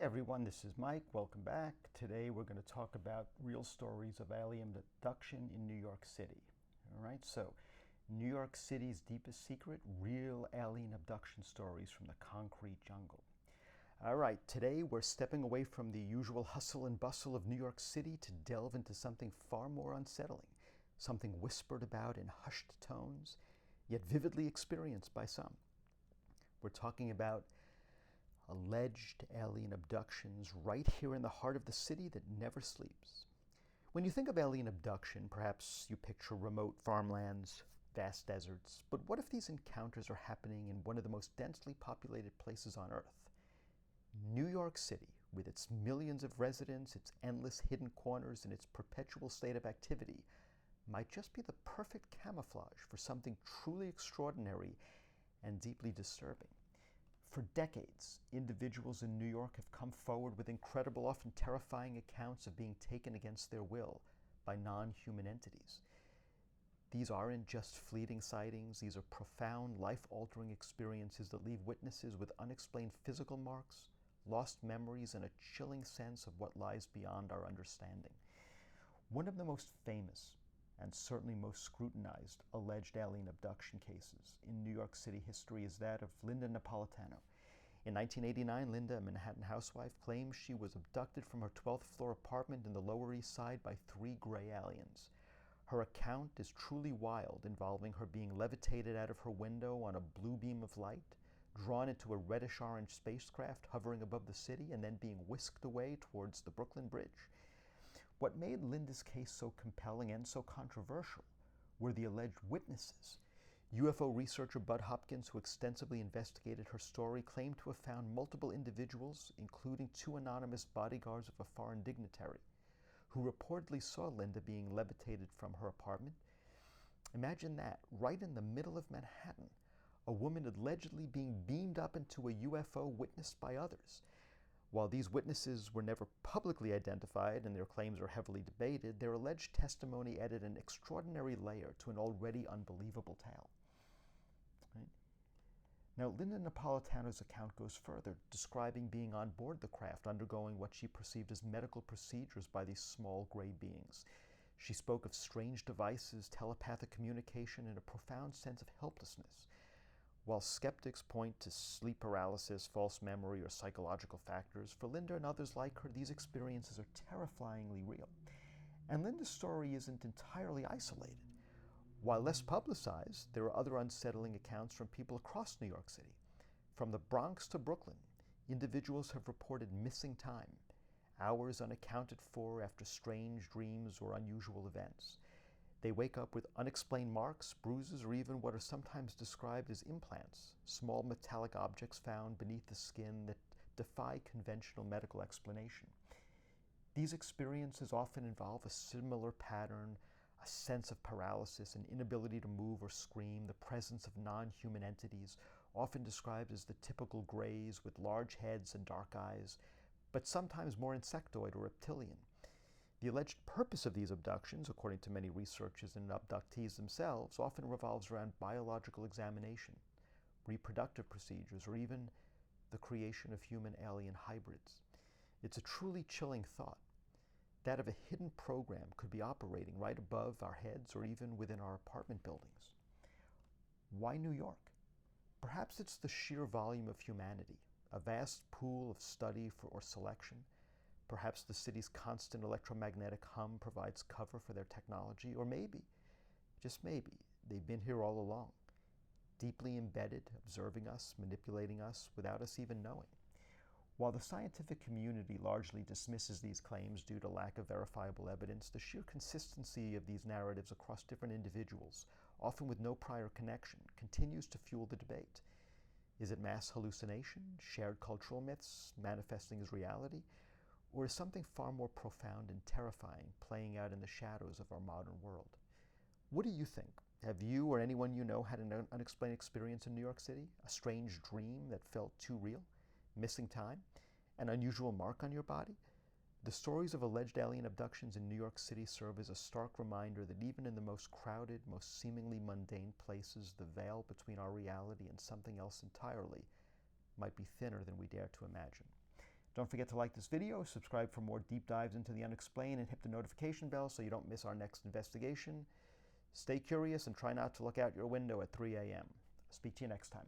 Everyone, this is Mike. Welcome back. Today we're going to talk about real stories of alien abduction in New York City. All right, so New York City's deepest secret, real alien abduction stories from the concrete jungle. All right, today we're stepping away from the usual hustle and bustle of New York City to delve into something far more unsettling, something whispered about in hushed tones, yet vividly experienced by some. We're talking about alleged alien abductions right here in the heart of the city that never sleeps. When you think of alien abduction, perhaps you picture remote farmlands, vast deserts, but what if these encounters are happening in one of the most densely populated places on Earth? New York City, with its millions of residents, its endless hidden corners, and its perpetual state of activity, might just be the perfect camouflage for something truly extraordinary and deeply disturbing. For decades, individuals in New York have come forward with incredible, often terrifying accounts of being taken against their will by non-human entities. These aren't just fleeting sightings, these are profound, life-altering experiences that leave witnesses with unexplained physical marks, lost memories, and a chilling sense of what lies beyond our understanding. One of the most famous and certainly most scrutinized alleged alien abduction cases in New York City history is that of Linda Napolitano. In 1989, Linda, a Manhattan housewife, claims she was abducted from her 12th floor apartment in the Lower East Side by 3 gray aliens. Her account is truly wild, involving her being levitated out of her window on a blue beam of light, drawn into a reddish-orange spacecraft hovering above the city, and then being whisked away towards the Brooklyn Bridge. What made Linda's case so compelling and so controversial were the alleged witnesses. UFO researcher Bud Hopkins, who extensively investigated her story, claimed to have found multiple individuals, including 2 anonymous bodyguards of a foreign dignitary, who reportedly saw Linda being levitated from her apartment. Imagine that, right in the middle of Manhattan, a woman allegedly being beamed up into a UFO witnessed by others. While these witnesses were never publicly identified and their claims are heavily debated, their alleged testimony added an extraordinary layer to an already unbelievable tale. Right? Now, Linda Napolitano's account goes further, describing being on board the craft, undergoing what she perceived as medical procedures by these small gray beings. She spoke of strange devices, telepathic communication, and a profound sense of helplessness. While skeptics point to sleep paralysis, false memory, or psychological factors, for Linda and others like her, these experiences are terrifyingly real. And Linda's story isn't entirely isolated. While less publicized, there are other unsettling accounts from people across New York City. From the Bronx to Brooklyn, individuals have reported missing time, hours unaccounted for after strange dreams or unusual events. They wake up with unexplained marks, bruises, or even what are sometimes described as implants, small metallic objects found beneath the skin that defy conventional medical explanation. These experiences often involve a similar pattern, a sense of paralysis, an inability to move or scream, the presence of non-human entities, often described as the typical grays with large heads and dark eyes, but sometimes more insectoid or reptilian. The alleged purpose of these abductions, according to many researchers and abductees themselves, often revolves around biological examination, reproductive procedures, or even the creation of human-alien hybrids. It's a truly chilling thought. That of a hidden program could be operating right above our heads or even within our apartment buildings. Why New York? Perhaps it's the sheer volume of humanity, a vast pool of study or selection. Perhaps the city's constant electromagnetic hum provides cover for their technology, or maybe, just maybe, they've been here all along, deeply embedded, observing us, manipulating us, without us even knowing. While the scientific community largely dismisses these claims due to lack of verifiable evidence, the sheer consistency of these narratives across different individuals, often with no prior connection, continues to fuel the debate. Is it mass hallucination, shared cultural myths, manifesting as reality? Or is something far more profound and terrifying playing out in the shadows of our modern world? What do you think? Have you or anyone you know had an unexplained experience in New York City? A strange dream that felt too real? Missing time? An unusual mark on your body? The stories of alleged alien abductions in New York City serve as a stark reminder that even in the most crowded, most seemingly mundane places, the veil between our reality and something else entirely might be thinner than we dare to imagine. Don't forget to like this video, subscribe for more deep dives into the unexplained, and hit the notification bell so you don't miss our next investigation. Stay curious and try not to look out your window at 3 a.m. Speak to you next time.